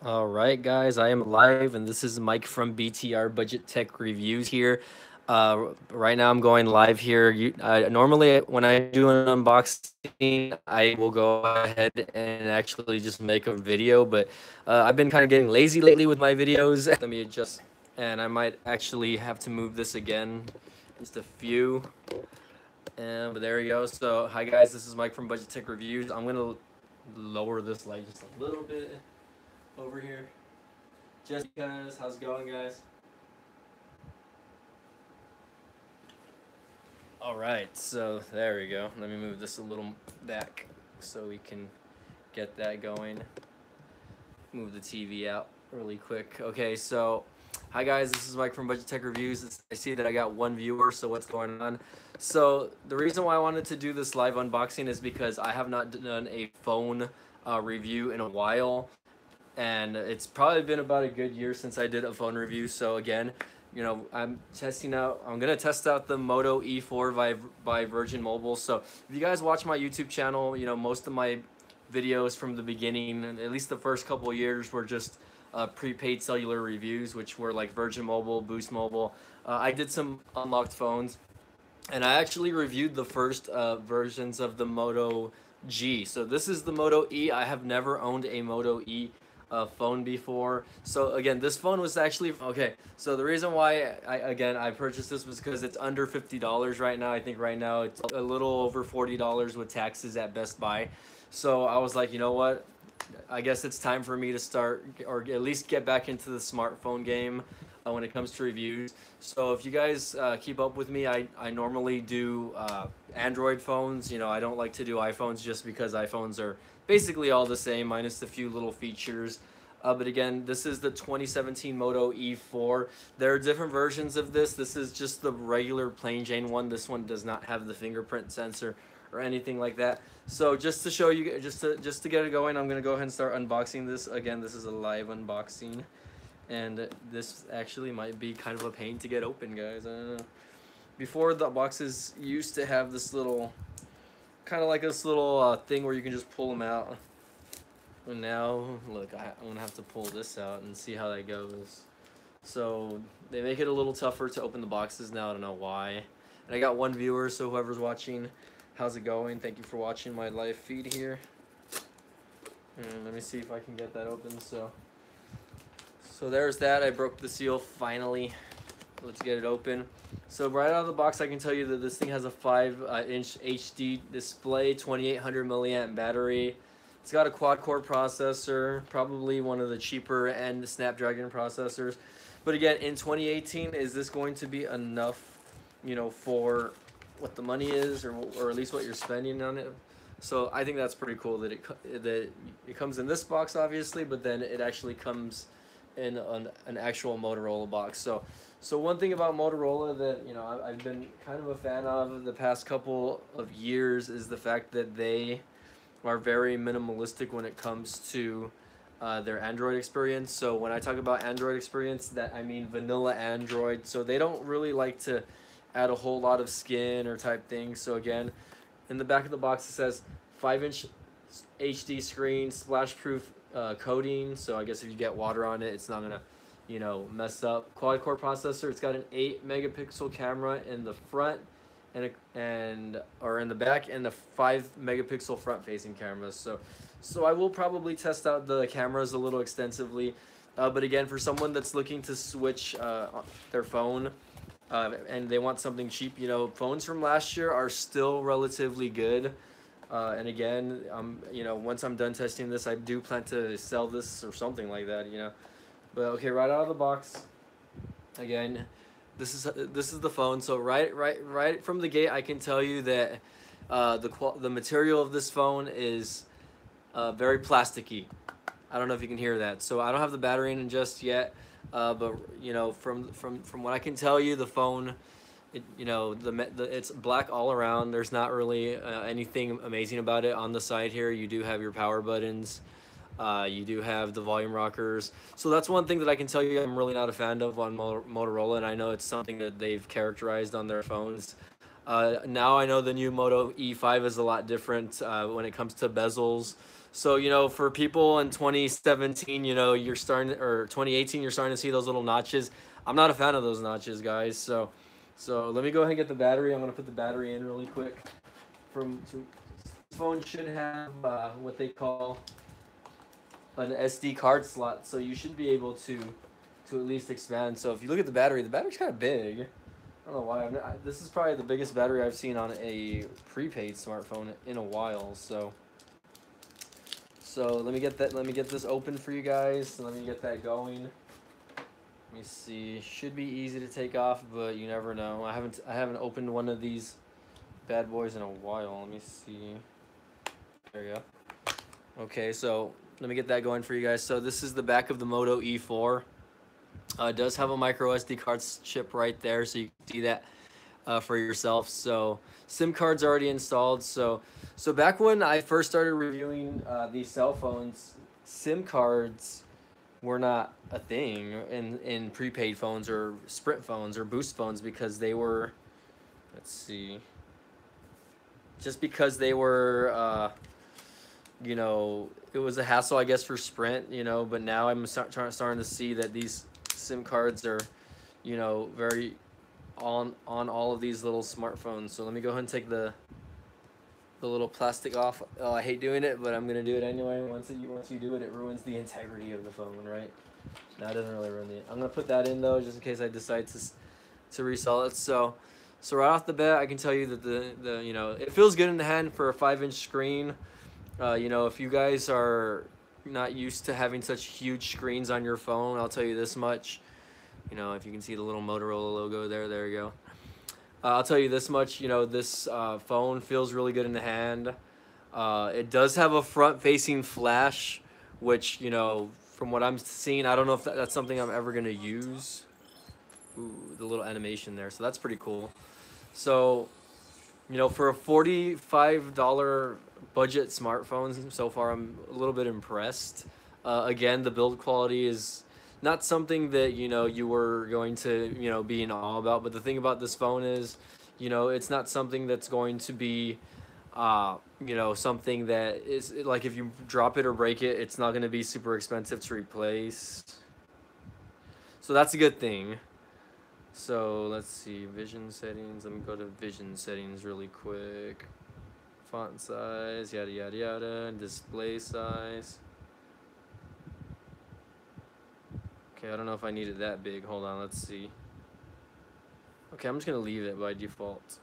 All right, guys, I am live, and this is Mike from BTR Budget Tech Reviews here. Right now, I'm going live here. Normally, when I do an unboxing, I will go ahead and actually just make a video, but I've been kind of getting lazy lately with my videos. Let me adjust, and I might actually have to move this again. Just a few. But there we go. So, hi guys, this is Mike from Budget Tech Reviews. I'm gonna lower this light just a little bit over here. Just because, how's it going, guys? All right, so there we go. Let me move this a little back so we can get that going. Move the TV out really quick. Okay, so hi guys, this is Mike from Budget Tech Reviews. I see that I got one viewer, so what's going on? So the reason why I wanted to do this live unboxing is because I have not done a phone review in a while, and it's probably been about a good year since I did a phone review. So again, I'm gonna test out the Moto E4 by Virgin Mobile. So if you guys watch my YouTube channel, most of my videos from the beginning, at least the first couple of years, were just prepaid cellular reviews, which were like Virgin Mobile, Boost Mobile. I did some unlocked phones, and I actually reviewed the first versions of the Moto G. So this is the Moto E. I have never owned a Moto E phone before. So again, this phone was actually okay. So the reason why I purchased this was because it's under $50 right now. I think right now it's a little over $40 with taxes at Best Buy. So I was like, you know what? I guess it's time for me to start, or at least get back into the smartphone game when it comes to reviews. So if you guys keep up with me, I normally do Android phones. I don't like to do iPhones just because iPhones are basically all the same, minus a few little features. But again, this is the 2017 Moto E4. There are different versions of this. This is just the regular plain Jane one. This one does not have the fingerprint sensor or anything like that. So just to show you, just to get it going, I'm gonna go ahead and start unboxing this. Again, this is a live unboxing, and this actually might be kind of a pain to get open, guys. I don't know. Before, the boxes used to have this little, kind of like this little thing where you can just pull them out. And now, look, I'm gonna have to pull this out and see how that goes. So they make it a little tougher to open the boxes now. I don't know why. And I got one viewer, so whoever's watching, how's it going? Thank you for watching my live feed here. And let me see if I can get that open. So there's that. I broke the seal finally. Let's get it open. So right out of the box, I can tell you that this thing has a 5-inch HD display, 2800 milliamp battery. It's got a quad-core processor, probably one of the cheaper end Snapdragon processors. But again, in 2018, is this going to be enough, for what the money is, or at least what you're spending on it? So I think that's pretty cool that it comes in this box, obviously, but then it actually comes in an actual Motorola box. So one thing about Motorola that I've been kind of a fan of the past couple of years is the fact that they are very minimalistic when it comes to their Android experience. So when I talk about Android experience, that I mean vanilla Android. So they don't really like to add a whole lot of skin or type things. So again, in the back of the box it says 5-inch HD screen, splash-proof coating. So I guess if you get water on it, it's not gonna mess up. Quad-core processor. It's got an 8-megapixel camera in the front or in the back, and a 5-megapixel front-facing camera. So I will probably test out the cameras a little extensively, but again, for someone that's looking to switch their phone and they want something cheap, phones from last year are still relatively good. And again, once I'm done testing this, I do plan to sell this or something like that. But okay, right out of the box, again, this is the phone. So right from the gate, I can tell you that the material of this phone is very plasticky. I don't know if you can hear that. So I don't have the battery in just yet, but from what I can tell you, the phone, it's black all around. There's not really anything amazing about it. On the side here, you do have your power buttons. You do have the volume rockers. So that's one thing that I can tell you I'm really not a fan of on Motorola, and I know it's something that they've characterized on their phones. Now I know the new Moto E5 is a lot different when it comes to bezels. So, you know, for people in 2017, you know, you're starting, or 2018, you're starting to see those little notches. I'm not a fan of those notches, guys. So let me go ahead and get the battery. I'm gonna put the battery in really quick. This phone should have what they call an SD card slot, so you should be able to at least expand. So if you look at the battery's kind of big. I don't know why. This is probably the biggest battery I've seen on a prepaid smartphone in a while. So let me get that. Let me get this open for you guys. Let me get that going. Let me see. Should be easy to take off, but you never know. I haven't opened one of these bad boys in a while. Let me see. There you go. Okay, so let me get that going for you guys. So this is the back of the Moto E4. It does have a micro SD card chip right there, so you can see that for yourself. So SIM card's already installed. So back when I first started reviewing these cell phones, SIM cards were not a thing in prepaid phones or Sprint phones or Boost phones, because they were, let's see, just because they were, you know, it was a hassle, I guess, for Sprint, you know, but now I'm starting to see that these SIM cards are, you know, very on all of these little smartphones. So let me go ahead and take the little plastic off. Oh, I hate doing it, but I'm gonna do it anyway. Once you do it, it ruins the integrity of the phone, right? No, it doesn't really ruin the. I'm gonna put that in though, just in case I decide to resell it. So right off the bat, I can tell you that the you know, it feels good in the hand for a 5-inch screen. You know, if you guys are not used to having such huge screens on your phone, I'll tell you this much. You know, if you can see the little Motorola logo there you go. I'll tell you this much, you know, this phone feels really good in the hand. It does have a front-facing flash, which, you know, from what I'm seeing, I don't know if that's something I'm ever going to use. Ooh, the little animation there, so that's pretty cool. So, you know, for a $45 budget smartphone, so far I'm a little bit impressed. Again, the build quality is not something that, you know, you were going to, you know, be in awe about. But the thing about this phone is, you know, it's not something that's going to be, you know, something that is like, if you drop it or break it, it's not going to be super expensive to replace. So that's a good thing. So let's see, vision settings. Let me go to vision settings really quick. Font size, yada yada yada. Display size. Okay, I don't know if I need it that big. Hold on, let's see. Okay, I'm just gonna leave it by default.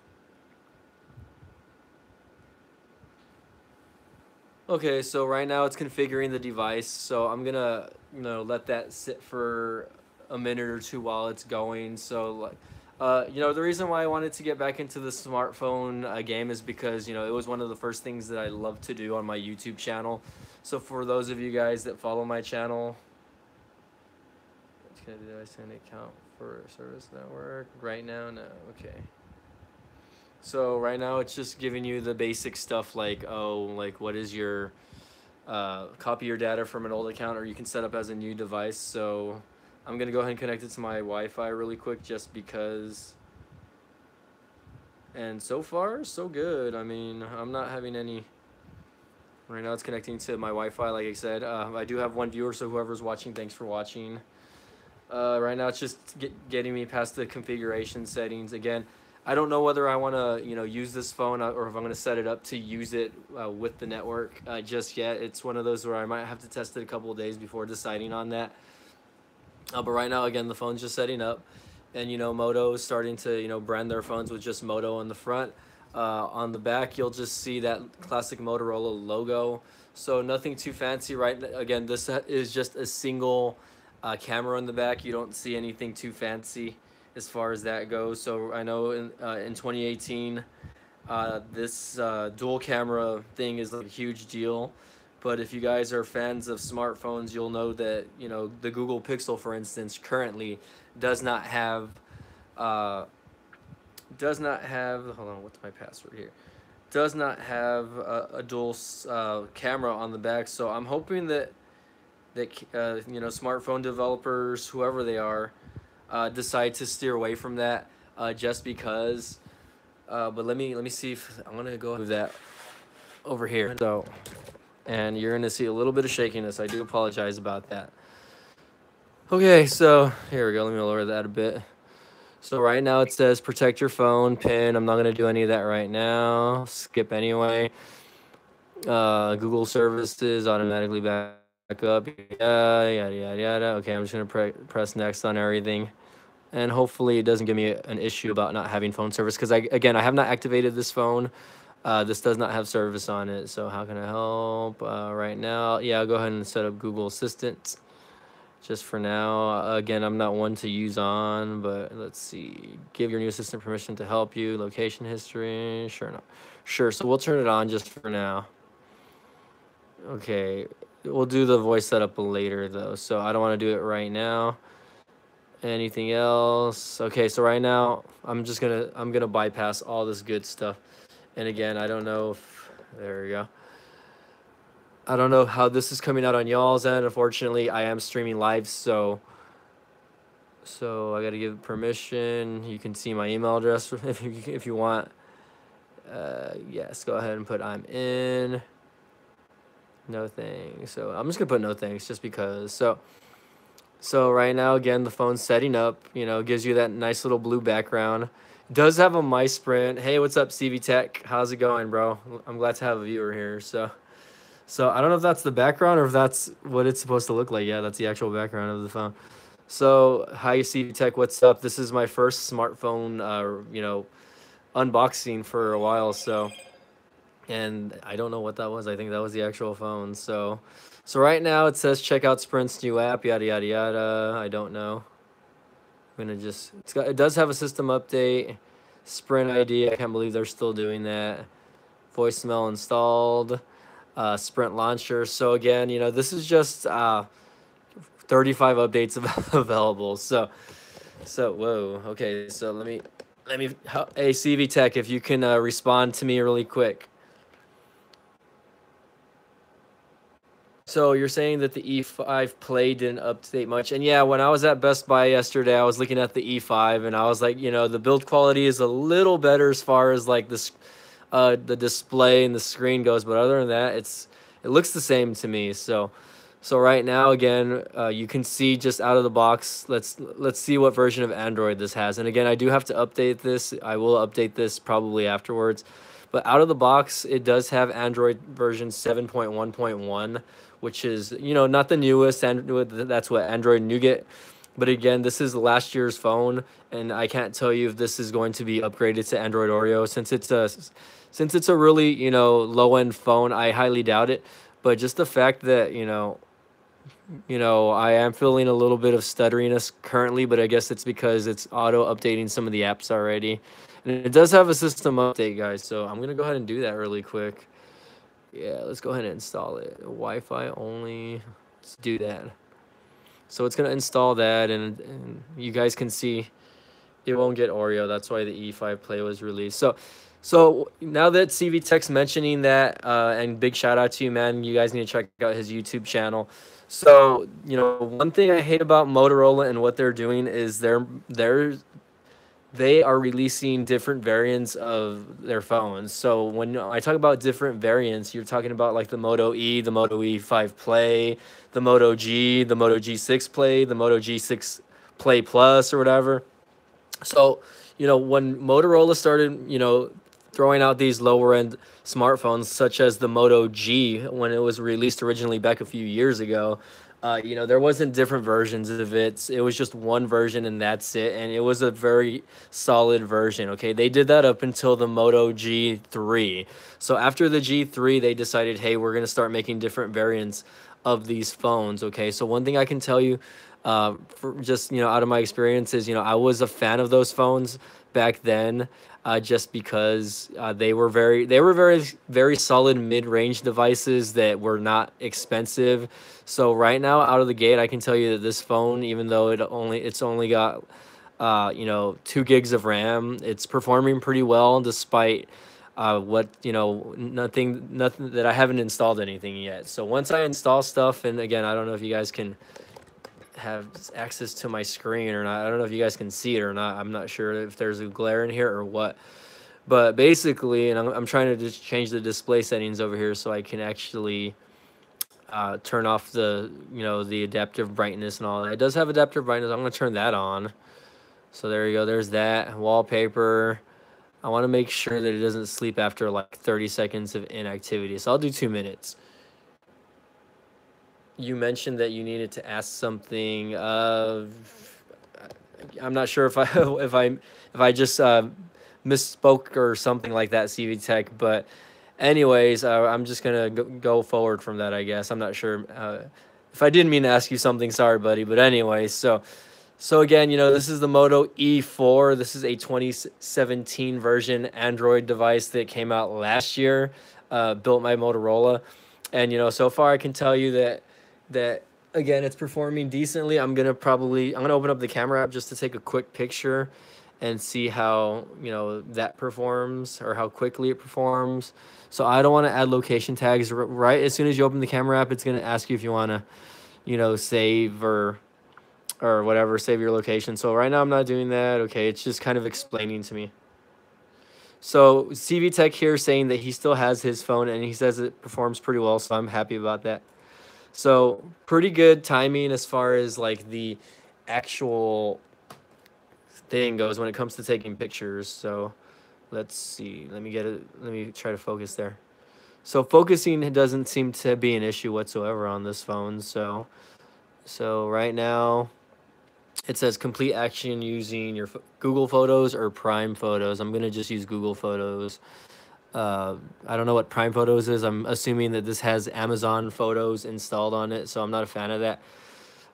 Okay, so right now it's configuring the device, so I'm gonna, you know, let that sit for a minute or two while it's going. So like, you know, the reason why I wanted to get back into the smartphone game is because, you know, it was one of the first things that I love to do on my YouTube channel. So for those of you guys that follow my channel, did I send an account for service network right now? No. Okay. So right now it's just giving you the basic stuff like, oh, like what is your copy your data from an old account, or you can set up as a new device. So I'm gonna go ahead and connect it to my Wi-Fi really quick, just because. And so far so good. I mean, I'm not having any. Right now it's connecting to my Wi-Fi, like I said. I do have one viewer, so whoever's watching, thanks for watching. Right now it's just getting me past the configuration settings. Again, I don't know whether I want to, you know, use this phone or if I'm going to set it up to use it with the network just yet. It's one of those where I might have to test it a couple of days before deciding on that. But right now, again, the phone's just setting up. And, you know, Moto is starting to, you know, brand their phones with just Moto on the front. On the back, you'll just see that classic Motorola logo. So nothing too fancy, right? Again, this is just a single camera in the back. You don't see anything too fancy as far as that goes. So I know in 2018 this dual camera thing is like a huge deal, but if you guys are fans of smartphones, you'll know that, you know, the Google Pixel, for instance, currently does not have hold on, what's my password here, does not have a dual camera on the back. So I'm hoping that you know, smartphone developers, whoever they are, decide to steer away from that just because. But let me see if I'm gonna go with that over here. So and you're going to see a little bit of shakiness. I do apologize about that. Okay, so here we go. Let me lower that a bit. So right now it says protect your phone pin. I'm not going to do any of that right now. Skip anyway. Google services automatically back up. Yada, yada, yada, yada. Okay, I'm just going to press next on everything. And hopefully it doesn't give me an issue about not having phone service. Because, again, I have not activated this phone. This does not have service on it. So how can I help right now? Yeah, I'll go ahead and set up Google Assistant. Just for now. Again, I'm not one to use on, but let's see. Give your new assistant permission to help you. Location history. Sure, no. Sure, so we'll turn it on just for now. Okay, we'll do the voice setup later, though, so I don't want to do it right now. Anything else? Okay, so right now, I'm gonna bypass all this good stuff. And again, I don't know if, there we go. I don't know how this is coming out on y'all's end. Unfortunately, I am streaming live, so I got to give permission. You can see my email address if you want. Yes, go ahead and put I'm in. No thanks. So I'm just gonna put no thanks just because. So right now, again, the phone's setting up. You know, gives you that nice little blue background. Does have a mice sprint. Hey, what's up, CV Tech? How's it going, bro? I'm glad to have a viewer here. So I don't know if that's the background or if that's what it's supposed to look like. Yeah, that's the actual background of the phone. So hi, CV Tech. What's up? This is my first smartphone, you know, unboxing for a while. So, and I don't know what that was. I think that was the actual phone. So right now it says check out Sprint's new app. Yada yada yada. I don't know. I'm gonna just. It does have a system update. Sprint ID. I can't believe they're still doing that. Voicemail installed. Sprint launcher. So again, you know, this is just 35 updates available. So whoa. Okay. So let me. Hey, CV Tech, if you can respond to me really quick. So you're saying that the E5 Play didn't update much, and yeah, when I was at Best Buy yesterday, I was looking at the E5, and I was like, you know, the build quality is a little better as far as like this, the display and the screen goes, but other than that, it looks the same to me. So right now, again, you can see just out of the box. Let's see what version of Android this has, and again, I do have to update this. I will update this probably afterwards, but out of the box, it does have Android version 7.1.1. Which is, you know, not the newest, and that's what Android Nougat. But again, this is last year's phone, and I can't tell you if this is going to be upgraded to Android Oreo since it's a really, you know, low end phone. I highly doubt it. But just the fact that you know, I am feeling a little bit of stutteriness currently, but I guess it's because it's auto updating some of the apps already, and it does have a system update, guys. So I'm gonna go ahead and do that really quick. Yeah, let's go ahead and install it. Wi-Fi only. Let's do that. So it's gonna install that, and you guys can see it won't get Oreo. That's why the E5 Play was released. So now that CV Tech's mentioning that, and big shout out to you, man. You guys need to check out his YouTube channel. So you know, one thing I hate about Motorola and what they're doing is they are releasing different variants of their phones. So when I talk about different variants, you're talking about like the Moto E, the Moto E5 Play, the Moto G, the Moto G6 Play, the Moto G6 Play Plus or whatever. So, you know, when Motorola started, you know, throwing out these lower end smartphones such as the Moto G when it was released originally back a few years ago, you know, there wasn't different versions of it. It was just one version and that's it. And it was a very solid version. Okay, they did that up until the Moto G3. So after the G3, they decided, hey, we're going to start making different variants of these phones. Okay, so one thing I can tell you, for just, you know, out of my experience is, you know, I was a fan of those phones back then. Just because they were very solid mid-range devices that were not expensive. So right now, out of the gate, I can tell you that this phone, even though it's only got you know, 2 gigs of RAM, it's performing pretty well despite what, you know, nothing that I haven't installed anything yet. So once I install stuff, and again, I don't know if you guys can have access to my screen or not. I don't know if you guys can see it or not. I'm not sure if there's a glare in here or what. But basically, and I'm trying to just change the display settings over here so I can actually turn off the, the adaptive brightness and all that. It does have adaptive brightness. I'm going to turn that on. So there you go. There's that. Wallpaper. I want to make sure that it doesn't sleep after like 30 seconds of inactivity. So I'll do 2 minutes. You mentioned that you needed to ask something. I'm not sure if I if I just misspoke or something like that, CV Tech. But anyways, I'm just gonna go forward from that, I guess. I'm not sure if I didn't mean to ask you something. Sorry, buddy. But anyways, so again, this is the Moto E4. This is a 2017 version Android device that came out last year, built by Motorola. And, so far I can tell you that again, it's performing decently. I'm gonna open up the camera app just to take a quick picture and see how, that performs, or how quickly it performs. So I don't want to add location tags. Right as soon as you open the camera app, it's gonna ask you if you want to, save or whatever, save your location. So right now I'm not doing that. Okay, it's just kind of explaining to me. So CV Tech here saying that he still has his phone and he says it performs pretty well, so I'm happy about that. So pretty good timing as far as like the actual thing goes when it comes to taking pictures. So let's see. Let me try to focus there. So focusing doesn't seem to be an issue whatsoever on this phone. So right now it says complete action using your Google Photos or Prime Photos. I'm going to just use Google Photos. I don't know what Prime Photos is. I'm assuming that this has Amazon Photos installed on it, so I'm not a fan of that.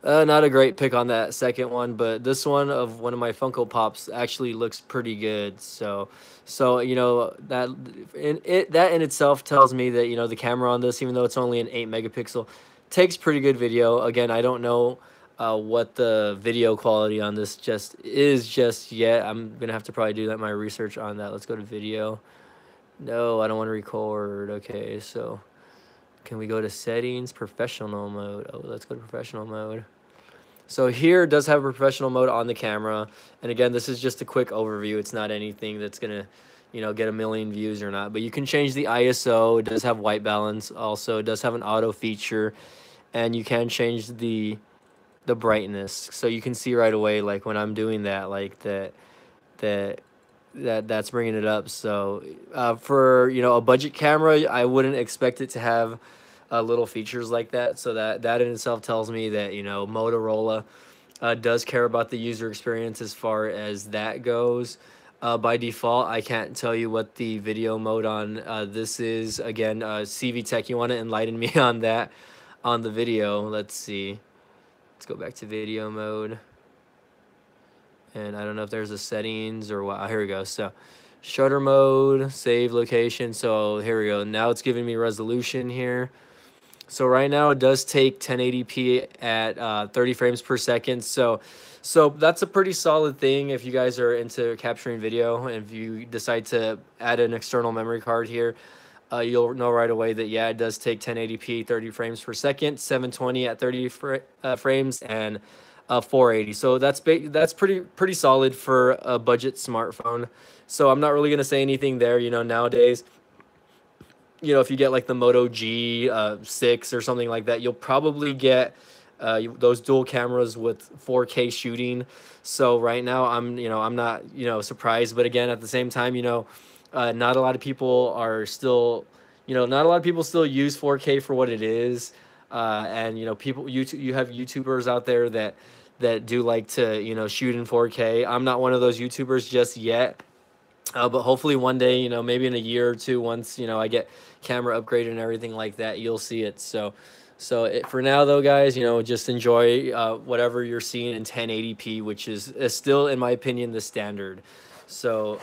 Not a great pick on that second one, but this one of one of my Funko Pops actually looks pretty good. So that in itself tells me that the camera on this, even though it's only an 8 megapixel, takes pretty good video. Again, I don't know what the video quality on this just yet. I'm gonna have to probably do my research on that. Let's go to video. No, I don't want to record. Okay, so can we go to settings, professional mode? Oh, let's go to professional mode. So here it does have a professional mode on the camera, and again, this is just a quick overview. It's not anything that's gonna get a million views or not, but you can change the ISO. It does have white balance. Also, it does have an auto feature, and you can change the brightness, so you can see right away, like when I'm doing that, like that's bringing it up. So for a budget camera, I wouldn't expect it to have little features like that. So that in itself tells me that Motorola does care about the user experience as far as that goes. By default, I can't tell you what the video mode on this is. Again, CV Tech, you want to enlighten me on that on the video. Let's see. Let's go back to video mode. And I don't know if there's a settings or what. Here we go. So shutter mode, save location. So here we go. Now it's giving me resolution here. So right now it does take 1080p at 30 frames per second. So that's a pretty solid thing if you guys are into capturing video. And if you decide to add an external memory card here, you'll know right away that, yeah, it does take 1080p, 30 frames per second, 720 at 30 frames, and 480. So that's pretty solid for a budget smartphone. So I'm not really gonna say anything there. Nowadays, if you get like the Moto G6 or something like that, you'll probably get those dual cameras with 4K shooting. So right now I'm not surprised, but again, at the same time, not a lot of people are still not a lot of people still use 4K for what it is. And you have YouTubers out there that do like to shoot in 4K. I'm not one of those YouTubers just yet, but hopefully one day, maybe in a year or two, once I get camera upgraded and everything like that, you'll see it. So for now though, guys, just enjoy whatever you're seeing in 1080p, which is still, in my opinion, the standard. So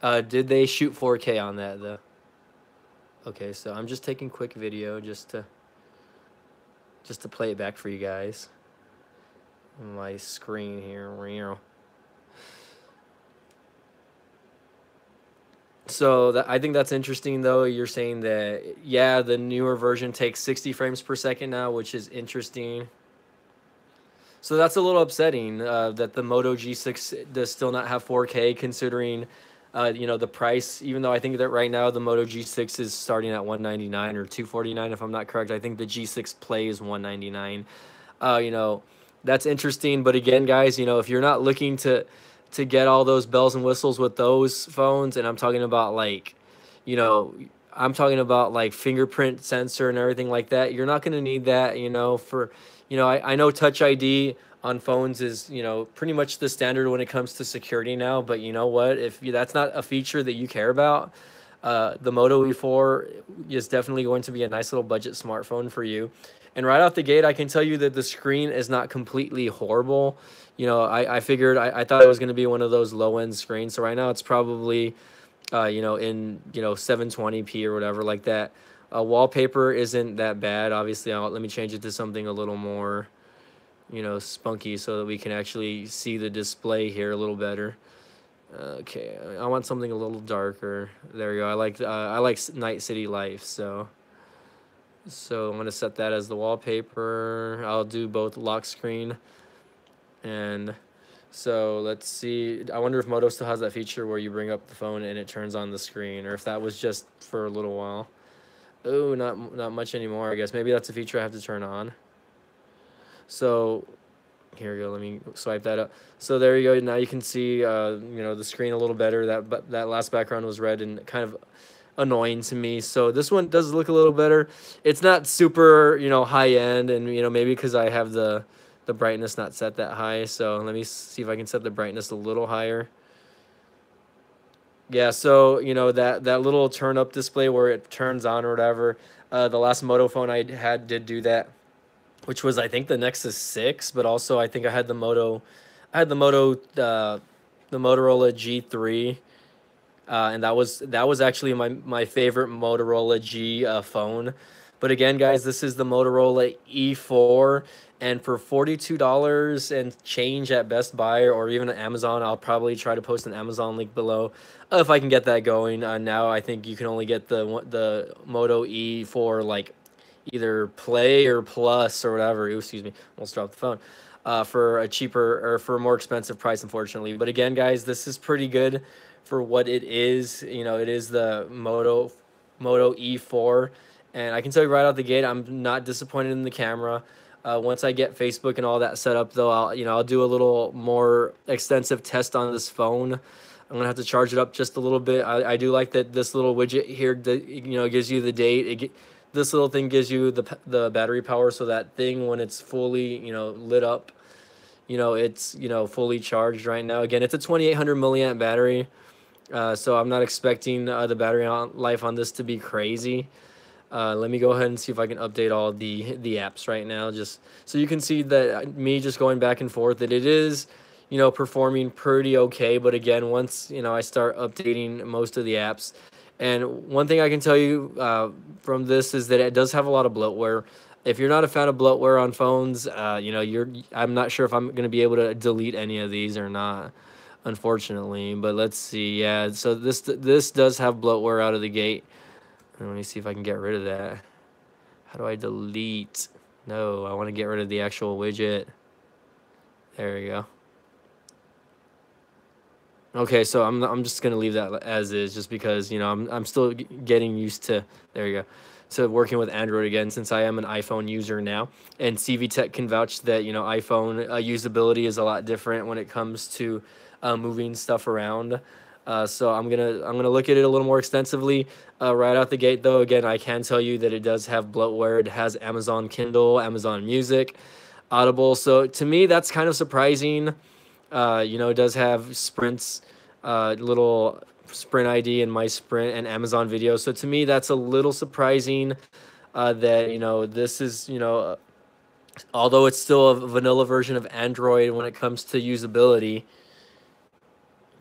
did they shoot 4K on that though? Okay, so I'm just taking quick video just to play it back for you guys. My screen here. So I think that's interesting though. You're saying that, yeah, the newer version takes 60 frames per second now, which is interesting. So that's a little upsetting that the Moto G6 does still not have 4K, considering You know, the price, even though I think that right now the Moto G6 is starting at 199 or 249, if I'm not correct. I think the G6 Play is 199. You know, that's interesting. But again, guys, you know, if you're not looking to get all those bells and whistles with those phones, and I'm talking about like, you know, I'm talking about like fingerprint sensor and everything like that, you're not going to need that, you know, for, you know, I know Touch ID on phones is, you know, pretty much the standard when it comes to security now. But you know what? If that's not a feature that you care about, the Moto E4 is definitely going to be a nice little budget smartphone for you. And right off the gate, I can tell you that the screen is not completely horrible. You know, I figured, I thought it was going to be one of those low-end screens. So right now it's probably, you know, in, you know, 720p or whatever like that. Wallpaper isn't that bad. Obviously, let me change it to something a little more, you know, spunky so that we can actually see the display here a little better. Okay, I want something a little darker. There you go. I like Night City Life, so I'm gonna set that as the wallpaper. I'll do both lock screen, and so let's see. I wonder if Moto still has that feature where you bring up the phone and it turns on the screen, or if that was just for a little while. Oh, not much anymore. I guess maybe that's a feature I have to turn on. So here we go. Let me swipe that up. So there you go. Now you can see, you know, the screen a little better. That last background was red and kind of annoying to me. So this one does look a little better. It's not super, you know, high end, and you know, maybe because I have the brightness not set that high. So let me see if I can set the brightness a little higher. Yeah, so you know, that little turn up display where it turns on or whatever. The last Moto phone I had did do that, which was I think the Nexus 6, but also I think I had the Moto, the Motorola G3, and that was actually my favorite Motorola G phone. But again, guys, this is the Motorola E4, and for $42 and change at Best Buy or even at Amazon, I'll probably try to post an Amazon link below if I can get that going. Now I think you can only get the Moto E4 like either Play or Plus or whatever. Ooh, excuse me, almost dropped the phone. For a cheaper or for a more expensive price, unfortunately. But again, guys, this is pretty good for what it is. You know, it is the Moto E4, and I can tell you right out the gate, I'm not disappointed in the camera. Once I get Facebook and all that set up, though, I'll do a little more extensive test on this phone. I'm gonna have to charge it up just a little bit. I do like that this little widget here, you know, gives you the date. This little thing gives you the battery power, so that thing when it's fully, you know, lit up, you know, it's, you know, fully charged right now. Again, it's a 2800 milliamp battery, so I'm not expecting the battery life on this to be crazy. Let me go ahead and see if I can update all the apps right now, just so you can see that me just going back and forth, that it is, you know, performing pretty okay. But again, once, you know, I start updating most of the apps, and one thing I can tell you from this is that it does have a lot of bloatware. If you're not a fan of bloatware on phones, you know, I'm not sure if I'm going to be able to delete any of these or not, unfortunately. But let's see. Yeah, so this does have bloatware out of the gate. Let me see if I can get rid of that. How do I delete? No, I want to get rid of the actual widget. There we go. Okay, so I'm just gonna leave that as is, just because, you know, I'm still getting used to, there you go, to working with Android again, since I am an iPhone user now, and CV Tech can vouch that, you know, iPhone usability is a lot different when it comes to moving stuff around. So I'm gonna look at it a little more extensively right out the gate. Though again, I can tell you that it does have bloatware. It has Amazon Kindle, Amazon Music, Audible. So to me, that's kind of surprising. You know, it does have Sprint's little Sprint ID and My Sprint and Amazon Video. So to me, that's a little surprising that, you know, this is, you know, although it's still a vanilla version of Android when it comes to usability.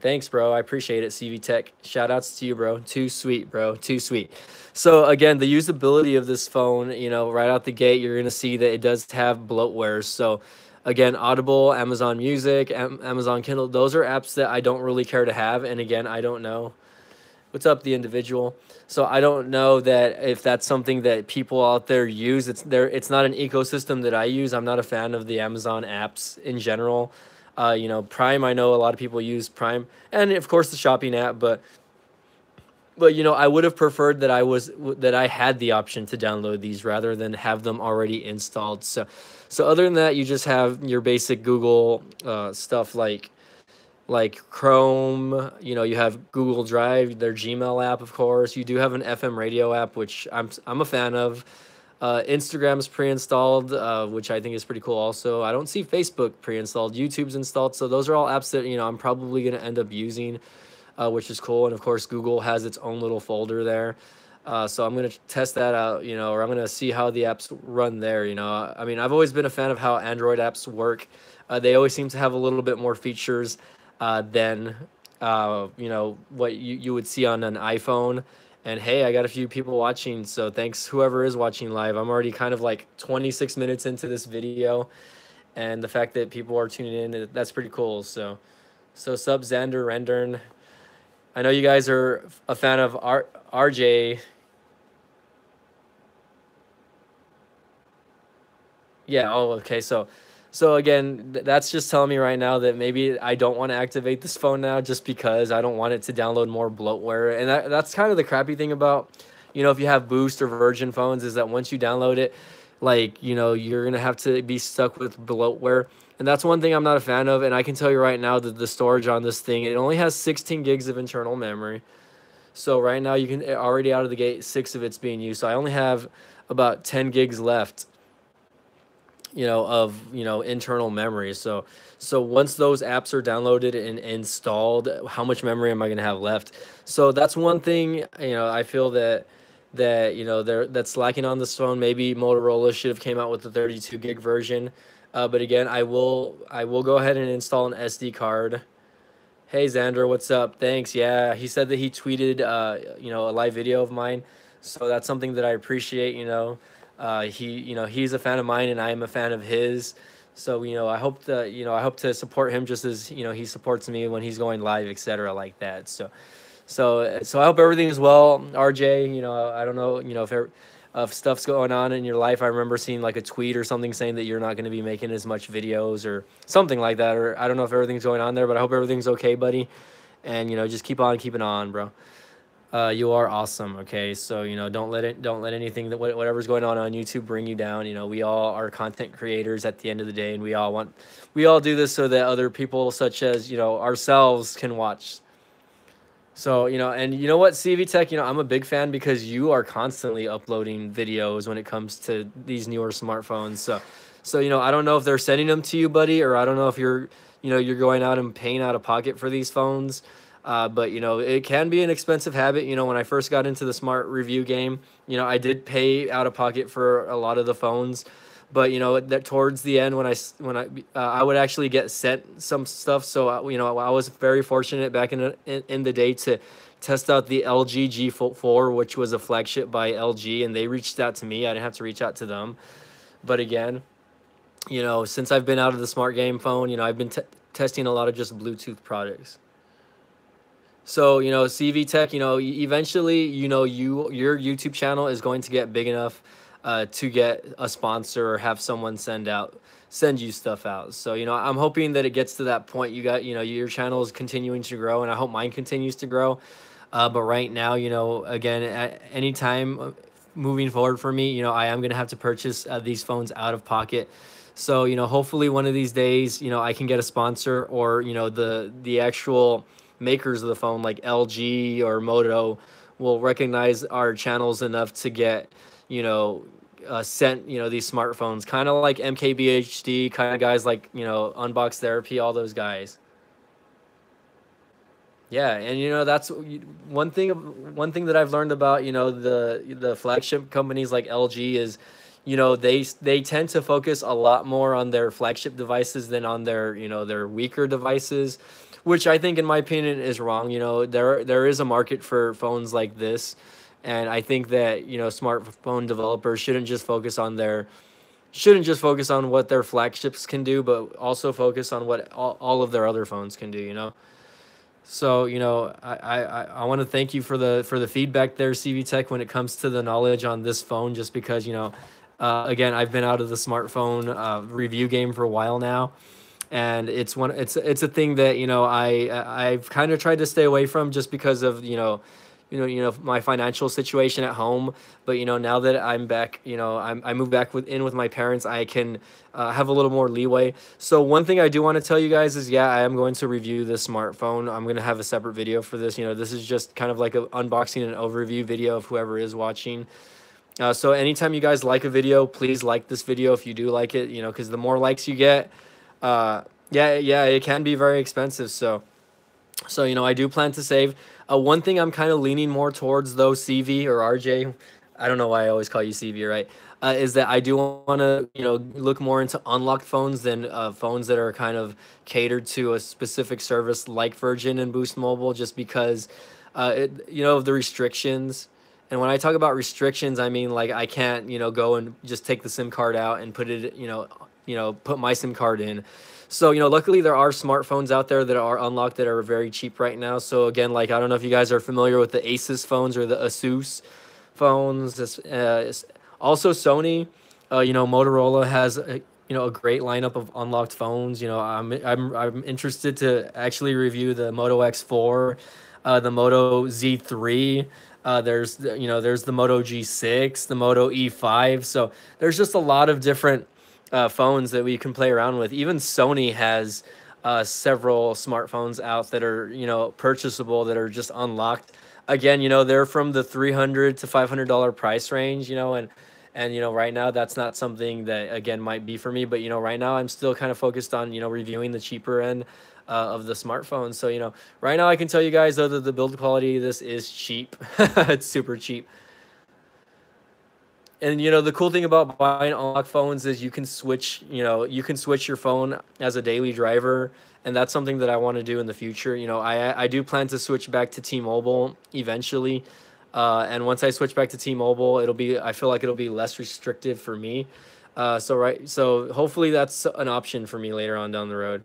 Thanks, bro. I appreciate it, CV Tech. Shout outs to you, bro. Too sweet, bro. Too sweet. So again, the usability of this phone, you know, right out the gate, you're going to see that it does have bloatware. So again, Audible, Amazon Music, Amazon Kindle, those are apps that I don't really care to have. And again, I don't know. What's up, the individual? So I don't know that if that's something that people out there use. It's not an ecosystem that I use. I'm not a fan of the Amazon apps in general. You know, Prime, I know a lot of people use Prime, and of course the shopping app, but you know, I would have preferred that I had the option to download these rather than have them already installed. So other than that, you just have your basic Google stuff like Chrome. You know, you have Google Drive, their Gmail app, of course. You do have an FM radio app, which I'm a fan of. Instagram's pre-installed, which I think is pretty cool. Also, I don't see Facebook pre-installed. YouTube's installed, so those are all apps that, you know, I'm probably gonna end up using, which is cool. And of course, Google has its own little folder there. So I'm gonna test that out, you know, or I'm gonna see how the apps run there. You know, I mean, I've always been a fan of how Android apps work. They always seem to have a little bit more features than you know, what you would see on an iPhone. And hey, I got a few people watching, so thanks whoever is watching live. I'm already kind of like 26 minutes into this video, and the fact that people are tuning in, that's pretty cool. So sub Xander Rendern. I know you guys are a fan of RJ. Yeah, oh, okay. So again, that's just telling me right now that maybe I don't want to activate this phone now just because I don't want it to download more bloatware. And that's kind of the crappy thing about, you know, if you have Boost or Virgin phones, is that once you download it, like, you know, you're going to have to be stuck with bloatware. And that's one thing I'm not a fan of. And I can tell you right now that the storage on this thing, it only has 16 gigs of internal memory. So right now you can already out of the gate, 6 of it's being used. So I only have about 10 gigs left, you know, of, you know, internal memory. So once those apps are downloaded and installed, how much memory am I going to have left? So that's one thing, you know, I feel that you know, that's lacking on this phone. Maybe Motorola should have came out with the 32 gig version. But again, I will go ahead and install an SD card. Hey Xander, what's up? Thanks. Yeah, he said that he tweeted you know, a live video of mine. So that's something that I appreciate, you know. You know, he's a fan of mine and I am a fan of his. So, you know, I hope to support him just as, you know, he supports me when he's going live, etc. like that. So I hope everything is well, RJ. You know, I don't know, you know, if stuff's going on in your life. I remember seeing like a tweet or something saying that you're not going to be making as much videos or something like that. Or I don't know if everything's going on there, but I hope everything's okay, buddy. And, you know, just keep on keeping on, bro. You are awesome. Okay, so, you know, don't let anything that whatever's going on YouTube bring you down. You know, we all are content creators at the end of the day, and we all do this so that other people, such as, you know, ourselves, can watch. So, you know, and you know what, CV Tech, you know, I'm a big fan because you are constantly uploading videos when it comes to these newer smartphones. So, you know, I don't know if they're sending them to you, buddy, or I don't know if you're going out and paying out of pocket for these phones. But, you know, it can be an expensive habit. You know, when I first got into the smart review game, you know, I did pay out of pocket for a lot of the phones. But, you know, that towards the end when I would actually get sent some stuff. So, you know, I was very fortunate back in the day to test out the LG G4, which was a flagship by LG. And they reached out to me. I didn't have to reach out to them. But again, you know, since I've been out of the smart game phone, you know, I've been testing a lot of just Bluetooth products. So, you know, CV Tech, you know, eventually, you know, your YouTube channel is going to get big enough to get a sponsor or have someone send you stuff out. So, you know, I'm hoping that it gets to that point. You know, your channel is continuing to grow, and I hope mine continues to grow. But right now, you know, again, at any time moving forward for me, you know, I am going to have to purchase these phones out of pocket. So, you know, hopefully one of these days, you know, I can get a sponsor, or, you know, the actual makers of the phone like LG or Moto will recognize our channels enough to get, you know, sent, you know, these smartphones, kind of like MKBHD, kind of guys like, you know, Unbox Therapy, all those guys. Yeah, and you know, that's one thing that I've learned about, you know, the flagship companies like LG is, you know, they tend to focus a lot more on their flagship devices than on their, you know, their weaker devices, which I think, in my opinion, is wrong. You know, there is a market for phones like this, and I think that, you know, smartphone developers shouldn't just focus on what their flagships can do, but also focus on what all of their other phones can do. You know. So, you know, I want to thank you for the feedback there, CV Tech, when it comes to the knowledge on this phone, just because, you know, again, I've been out of the smartphone review game for a while now. and it's a thing that I've kind of tried to stay away from just because of my financial situation at home. But now that I'm back, I moved back in with my parents, I can have a little more leeway. So one thing I do want to tell you guys is, yeah, I am going to review this smartphone. I'm going to have a separate video for this. This is just kind of like an unboxing and overview video of whoever is watching. So anytime you guys like a video, please like this video if you do like it, because the more likes you get, yeah, it can be very expensive. So I do plan to save. One thing I'm kind of leaning more towards, though, CV or RJ, I don't know why I always call you CV, right? Is that I do want to, look more into unlocked phones than phones that are kind of catered to a specific service like Virgin and Boost Mobile, just because, of the restrictions. And when I talk about restrictions, I mean, like, I can't, go and just take the SIM card out and put it, put my SIM card in. So, luckily there are smartphones out there that are unlocked that are very cheap right now. So again, like, I don't know if you guys are familiar with the Asus phones or the Asus phones. Also Sony, Motorola has a great lineup of unlocked phones. I'm interested to actually review the Moto X4, the Moto Z3. There's the Moto G6, the Moto E5. So there's just a lot of different phones that we can play around with. Even Sony has several smartphones out that are purchasable, that are just unlocked. Again, they're from the $300 to $500 price range. And right now that's not something that, again, might be for me. But right now I'm still kind of focused on reviewing the cheaper end of the smartphone. So right now I can tell you guys, though, that the build quality of this is cheap. It's super cheap. And the cool thing about buying unlocked phones is you can switch your phone as a daily driver, and that's something that I want to do in the future. I do plan to switch back to T-Mobile eventually, and once I switch back to T-Mobile, I feel like it'll be less restrictive for me. So hopefully that's an option for me later on down the road.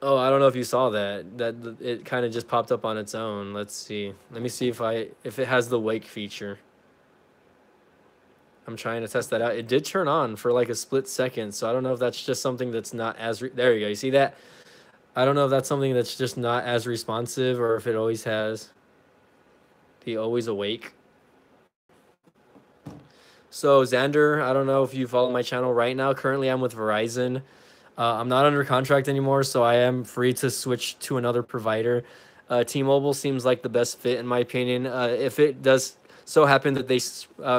Oh, I don't know if you saw that it kind of just popped up on its own. Let's see. Let me see if it has the wake feature. I'm trying to test that out. It did turn on for like a split second, so I don't know if that's just something that's not as there you go. You see that? I don't know if that's something that's just not as responsive, or if it always has the always awake. So Xander, I don't know if you follow my channel right now. Currently, I'm with Verizon. I'm not under contract anymore, so I am free to switch to another provider. T-Mobile seems like the best fit in my opinion. If it does so happen that they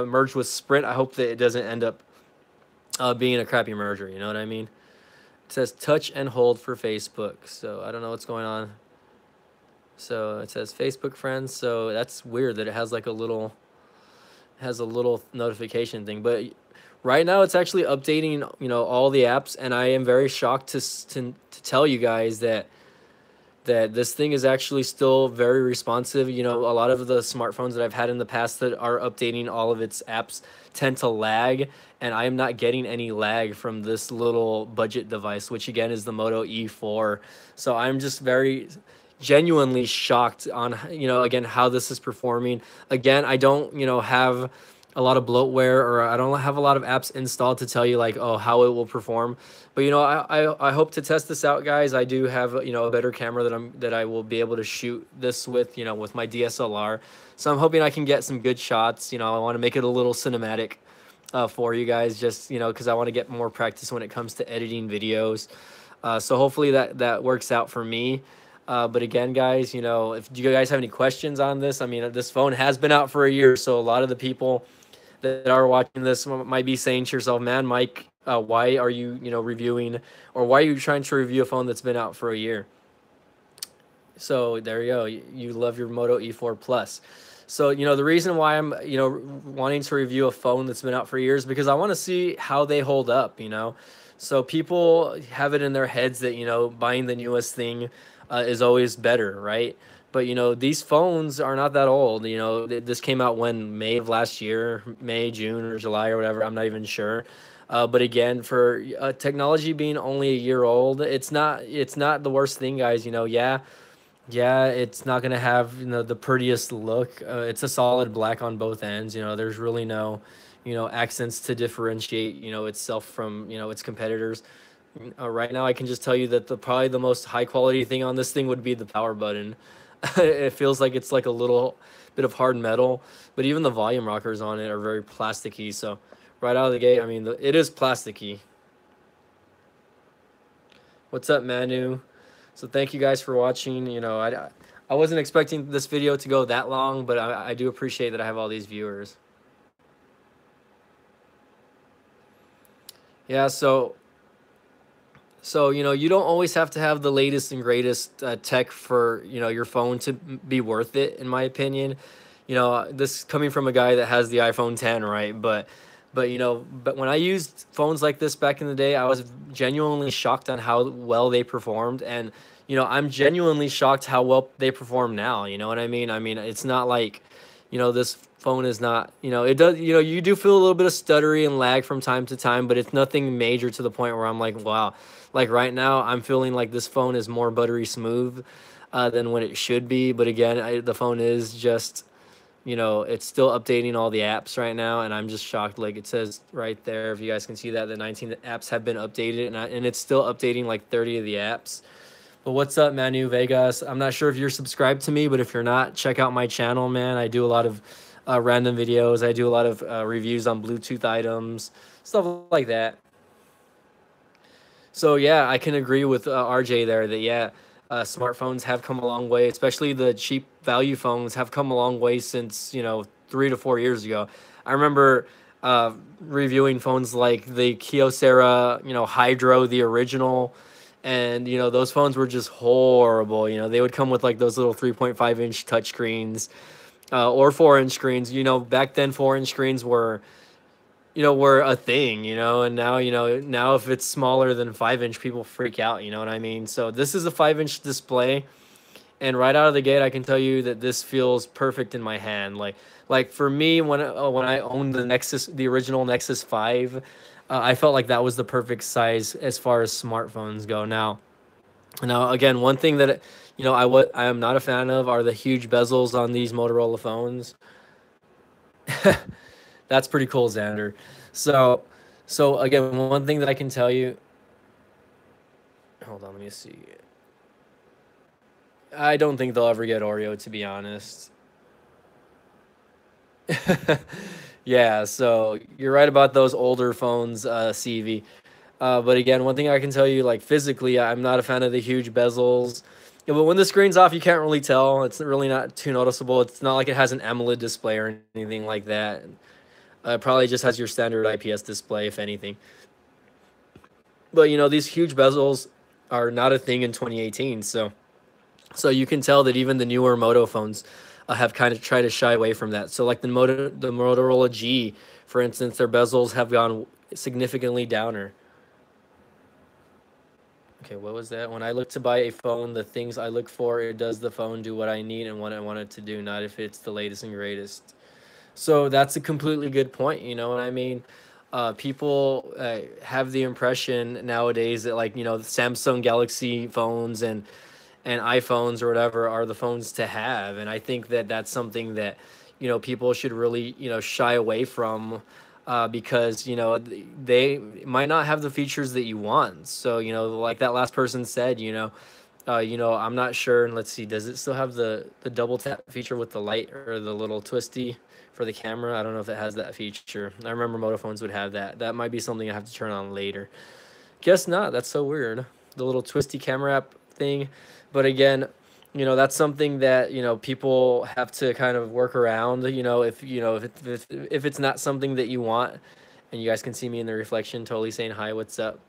merge with Sprint, I hope that it doesn't end up being a crappy merger. You know what I mean? It says touch and hold for Facebook, so I don't know what's going on. So it says Facebook friends, so that's weird that it has like a little notification thing. But right now it's actually updating all the apps, and I am very shocked to tell you guys that this thing is actually still very responsive. A lot of the smartphones that I've had in the past that are updating all of its apps tend to lag, and I am not getting any lag from this little budget device, which again is the Moto E4. So I'm just very genuinely shocked on again how this is performing. Again, I don't have a lot of bloatware, or I don't have a lot of apps installed to tell you like, oh, how it will perform. But I hope to test this out, guys. I do have a better camera that I will be able to shoot this with with my DSLR. So I'm hoping I can get some good shots. I want to make it a little cinematic for you guys, just because I want to get more practice when it comes to editing videos. So hopefully that works out for me. But again, guys, if you guys have any questions on this, I mean, this phone has been out for a year, so a lot of the people that are watching this might be saying to yourself, man, Mike, why are you reviewing, or why are you trying to review a phone that's been out for a year? So there you go. You love your Moto E4 Plus. So the reason why I'm wanting to review a phone that's been out for years, because I want to see how they hold up. So people have it in their heads that buying the newest thing is always better, right? But these phones are not that old. This came out when, May of last year, May, June, or July, or whatever. I'm not even sure. But again, for technology being only a year old, it's not the worst thing, guys. Yeah, it's not gonna have the prettiest look. It's a solid black on both ends. There's really no accents to differentiate itself from its competitors. Right now, I can just tell you that probably the most high quality thing on this thing would be the power button. It feels like it's like a little bit of hard metal, but even the volume rockers on it are very plasticky. So right out of the gate, I mean, it is plasticky. What's up, Manu? So thank you guys for watching. You know, I wasn't expecting this video to go that long, but I do appreciate that I have all these viewers. Yeah, so you know, you don't always have to have the latest and greatest tech for, you know, your phone to be worth it, in my opinion. You know, this coming from a guy that has the iPhone 10, right? But you know, but when I used phones like this back in the day, I was genuinely shocked on how well they performed, and you know, I'm genuinely shocked how well they perform now. You know what I mean? I mean, it's not like, you know, this phone is not, you know, it does, you know, you do feel a little bit of stuttery and lag from time to time, but it's nothing major to the point where I'm like, wow. Like right now, I'm feeling like this phone is more buttery smooth than what it should be. But again, the phone is just, you know, it's still updating all the apps right now, and I'm just shocked. Like it says right there, if you guys can see that, the 19 apps have been updated, and it's still updating like 30 of the apps. But what's up, Manu Vegas? I'm not sure if you're subscribed to me, but if you're not, check out my channel, man. I do a lot of random videos. I do a lot of reviews on Bluetooth items, stuff like that. So yeah, I can agree with RJ there that yeah, smartphones have come a long way, especially the cheap value phones have come a long way since, you know, 3 to 4 years ago. I remember reviewing phones like the Kyocera, you know, Hydro, the original, and you know, those phones were just horrible. You know, they would come with like those little 3.5-inch touchscreens or 4-inch screens. You know, back then 4-inch screens were, you know, were a thing, you know, and now, you know, now if it's smaller than 5-inch, people freak out, you know what I mean? So this is a 5-inch display, and right out of the gate, I can tell you that this feels perfect in my hand. Like for me, when I owned the Nexus, the original Nexus 5, I felt like that was the perfect size as far as smartphones go. Now again, one thing that, you know, I am not a fan of are the huge bezels on these Motorola phones. That's pretty cool, Xander. So, again, one thing that I can tell you. Hold on, let me see. I don't think they'll ever get Oreo, to be honest. Yeah, so you're right about those older phones, CV. But again, one thing I can tell you, like physically, I'm not a fan of the huge bezels. Yeah, but when the screen's off, you can't really tell. It's really not too noticeable. It's not like it has an AMOLED display or anything like that. Probably just has your standard IPS display, if anything. But you know, these huge bezels are not a thing in 2018. So you can tell that even the newer Moto phones have kind of tried to shy away from that. So like the Motorola G, for instance, their bezels have gone significantly downer. Okay, what was that? When I look to buy a phone, the things I look for, it does the phone do what I need and what I want it to do, not if it's the latest and greatest. So that's a completely good point. You know what I mean? People have the impression nowadays that, like, you know, the Samsung Galaxy phones and iPhones or whatever are the phones to have. And I think that that's something that, you know, people should really, you know, shy away from because, you know, they might not have the features that you want. So, you know, like that last person said, you know, I'm not sure. And let's see, does it still have the double tap feature with the light or the little twisty for the camera? I don't know if it has that feature. I remember Moto phones would have that. That might be something I have to turn on later. Guess not. That's so weird. The little twisty camera app thing. But again, you know, that's something that, you know, people have to kind of work around. You know, if it's not something that you want, and you guys can see me in the reflection, totally saying hi, what's up.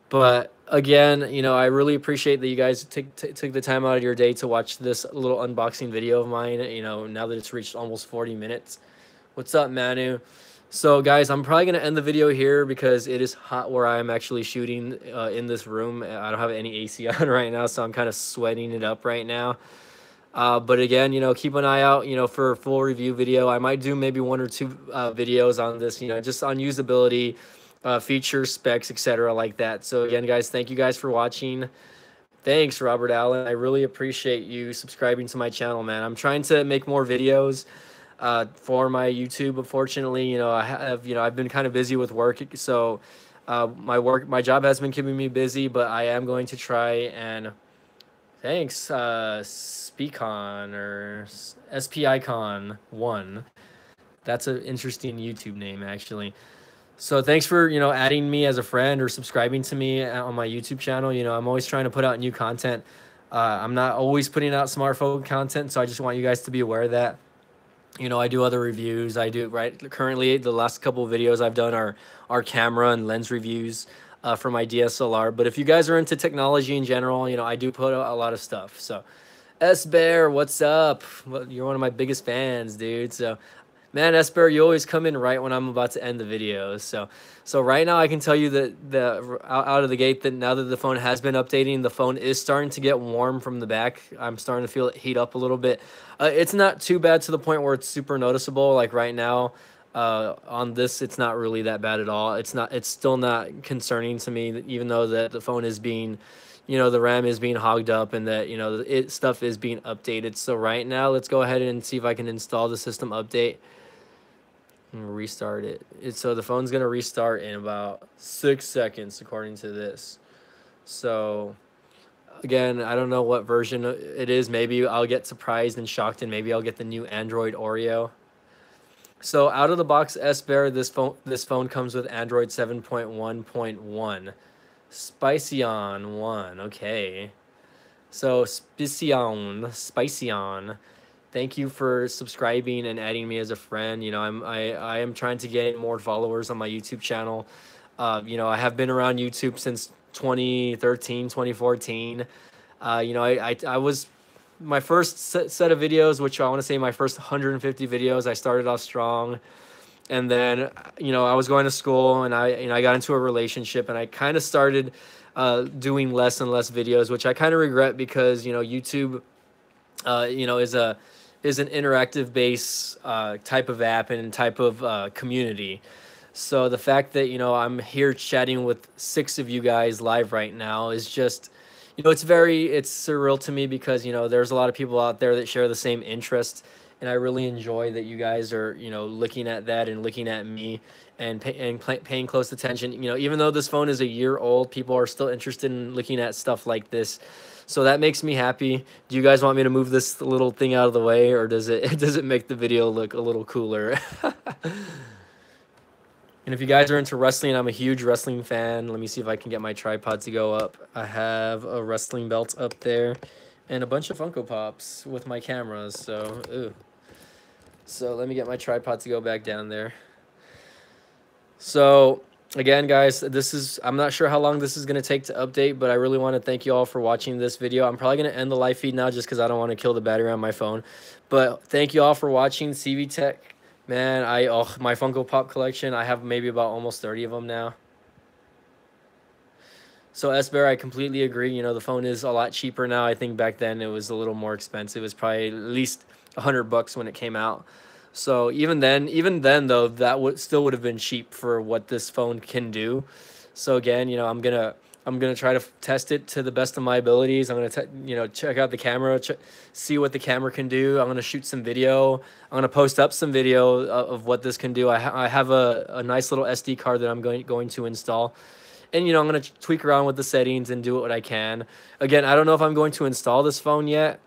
But again, you know, I really appreciate that you guys took the time out of your day to watch this little unboxing video of mine. You know, now that it's reached almost 40 minutes. What's up, Manu? So, guys, I'm probably going to end the video here because it is hot where I'm actually shooting in this room. I don't have any AC on right now, so I'm kind of sweating it up right now. But again, you know, keep an eye out, you know, for a full review video. I might do maybe 1 or 2 videos on this, you know, just on usability, features, specs, etc. like that. So again, guys, thank you guys for watching. Thanks, Robert Allen. I really appreciate you subscribing to my channel, man. I'm trying to make more videos for my YouTube. Unfortunately, you know, I've been kind of busy with work, so My job has been keeping me busy, but I am going to try and thanks, Speakon or SPICon1. That's an interesting YouTube name, actually. So thanks for, adding me as a friend or subscribing to me on my YouTube channel. I'm always trying to put out new content. I'm not always putting out smartphone content, so I just want you guys to be aware of that. I do other reviews. I do, right, currently the last couple of videos I've done are camera and lens reviews for my DSLR. But if you guys are into technology in general, I do put out a lot of stuff. So S Bear, what's up? Well, you're one of my biggest fans, dude. So man, Esper, you always come in right when I'm about to end the video. So right now I can tell you that out of the gate that now that the phone has been updating, the phone is starting to get warm from the back. I'm starting to feel it heat up a little bit. It's not too bad to the point where it's super noticeable. Like right now, on this, it's not really that bad at all. It's still not concerning to me, even though that the phone is being, the RAM is being hogged up and that, stuff is being updated. So right now, let's go ahead and see if I can install the system update. Restart it. So the phone's gonna restart in about 6 seconds according to this. So again, I don't know what version it is. Maybe I'll get surprised and shocked and maybe I'll get the new Android Oreo. So out of the box, S-Bear, this phone comes with Android 7.1.1. Spiceon 1, okay. So Spiceon. Thank you for subscribing and adding me as a friend. I am trying to gain more followers on my YouTube channel. I have been around YouTube since 2013, 2014. I was my first set of videos, which I want to say my first 150 videos. I started off strong, and then I was going to school and I got into a relationship and I kind of started doing less and less videos, which I kind of regret because YouTube is an interactive base type of app and type of community. So the fact that I'm here chatting with 6 of you guys live right now is just it's surreal to me because there's a lot of people out there that share the same interests, and I really enjoy that you guys are looking at that and looking at me and paying close attention. Even though this phone is a year old, people are still interested in looking at stuff like this. So that makes me happy. Do you guys want me to move this little thing out of the way, or does it make the video look a little cooler? And if you guys are into wrestling, I'm a huge wrestling fan. Let me see if I can get my tripod to go up. I have a wrestling belt up there and a bunch of Funko Pops with my cameras. So let me get my tripod to go back down there. So again, guys, I'm not sure how long this is going to take to update, but I really want to thank you all for watching this video. I'm probably going to end the live feed now just because I don't want to kill the battery on my phone. But thank you all for watching CV Tech. Man, my Funko Pop collection, I have maybe about almost 30 of them now. So S-Bear, I completely agree. The phone is a lot cheaper now. I think back then it was a little more expensive. It was probably at least $100 when it came out. So even then though, that still would have been cheap for what this phone can do. So again, I'm gonna try to test it to the best of my abilities. I'm gonna check out the camera, see what the camera can do. I'm gonna shoot some video. I'm gonna post up some video of what this can do. I have a nice little SD card that I'm going to install. And I'm gonna tweak around with the settings and do what I can. Again, I don't know if I'm going to install this phone yet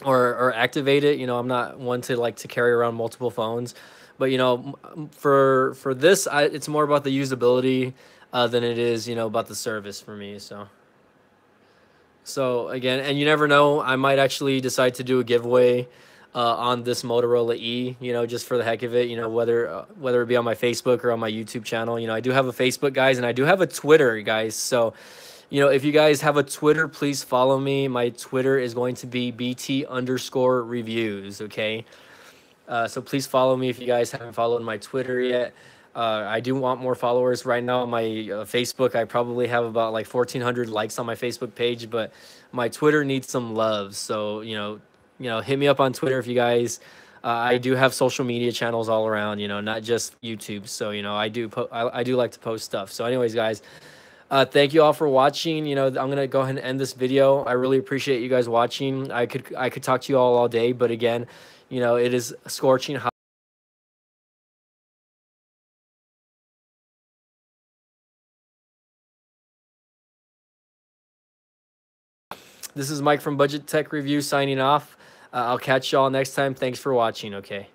or activate it. I'm not one to carry around multiple phones, but for this, it's more about the usability than it is about the service for me. So again, and you never know, I might actually decide to do a giveaway on this Motorola E, just for the heck of it, whether it be on my Facebook or on my YouTube channel. I do have a Facebook, guys, and I do have a Twitter, guys. So if you guys have a Twitter, please follow me. My Twitter is going to be BT_reviews, okay? So please follow me if you guys haven't followed my Twitter yet. I do want more followers. Right now on my Facebook, I probably have about like 1,400 likes on my Facebook page, but my Twitter needs some love. So, hit me up on Twitter if you guys. I do have social media channels all around, not just YouTube. So, I do like to post stuff. So anyways, guys, thank you all for watching. I'm going to go ahead and end this video. I really appreciate you guys watching. I could talk to you all day, but again, it is scorching hot. This is Mike from Budget Tech Review signing off. I'll catch y'all next time. Thanks for watching. Okay.